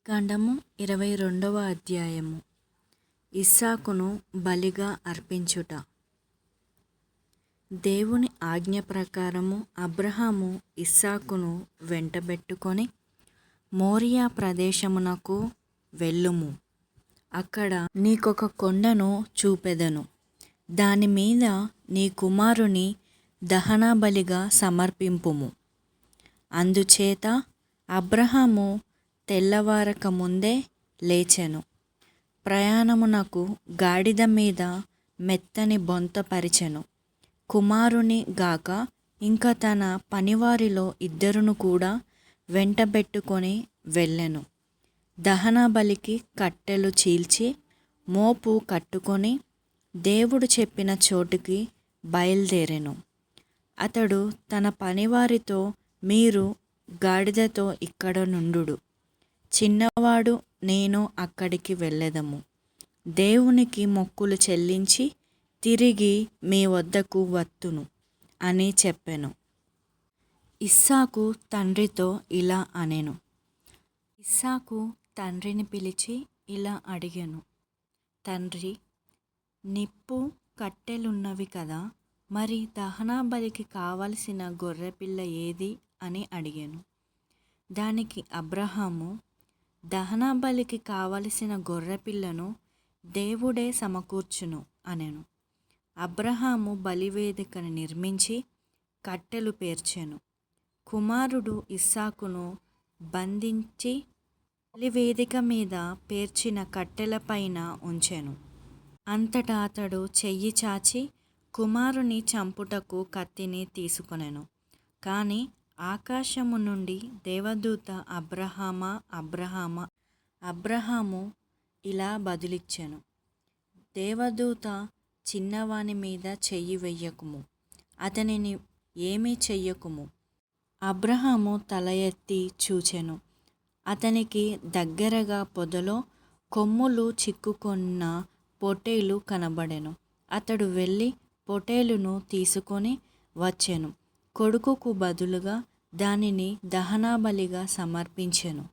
ఆదికాండము 22వ అధ్యాయము. ఇస్సాకును బలిగా అర్పించుట. దేవుని ఆజ్ఞ ప్రకారము అబ్రహాము ఇస్సాకును వెంటబెట్టుకొని మోరియా ప్రదేశమునకు వెళ్ళుము. అక్కడ నీకొక కొండను చూపెదను. దాని మీద నీ కుమారుని దహనబలిగా సమర్పింపుము. అందుచేత అబ్రహాము తెల్లవారక ముందే లేచెను. ప్రయాణమునకు గాడిద మీద మెత్తని బొంత పరిచెను. కుమారుని గాక ఇంకా తన పనివారిలో ఇద్దరును కూడా వెంటబెట్టుకొని వెళ్ళెను. దహన బలికి కట్టెలు చీల్చి మోపు కట్టుకొని దేవుడు చెప్పిన చోటుకి బయలుదేరెను. అతడు తన పనివారితో, మీరు గాడిదతో ఇక్కడ నుండుడు, చిన్నవాడు నేను అక్కడికి వెళ్ళెదము. దేవునికి మొక్కులు చెల్లించి తిరిగి మీ వద్దకు వత్తును అని చెప్పెను. ఇస్సాకు తండ్రితో ఇలా అనెను. ఇస్సాకు తండ్రిని పిలిచి ఇలా అడిగెను. తండ్రి, నిప్పు కట్టెలున్నవి కదా, మరి దహనబలికి కావలసిన గొర్రెపిల్ల ఏది అని అడిగెను. దానికి అబ్రహాము, దహనబలికి కావలసిన గొర్రెపిల్లను దేవుడే సమకూర్చును అనెను. అబ్రహాము బలివేదికను నిర్మించి కట్టెలు పేర్చెను. కుమారుడు ఇస్సాకును బంధించి బలివేదిక మీద పేర్చిన కట్టెలపైన ఉంచెను. అంతటా అతడు చెయ్యి చాచి కుమారుని చంపుటకు కత్తిని తీసుకొనెను. కాని ఆకాశము నుండి దేవదూత అబ్రహామా, అబ్రహామా, అబ్రహాము ఇలా బదులిచ్చెను. దేవదూత, చిన్నవాని మీద చెయ్యి వెయ్యకుము, అతనిని ఏమీ చెయ్యకుము. అబ్రహాము తల ఎత్తి చూచెను. అతనికి దగ్గరగా పొదలో కొమ్ములు చిక్కుకొన్న పొట్టేలు కనబడెను. అతడు వెళ్ళి పొట్టేలును తీసుకొని వచ్చెను. కొడుకుకు బదులుగా దానిని దహనబలిగా సమర్పించెను.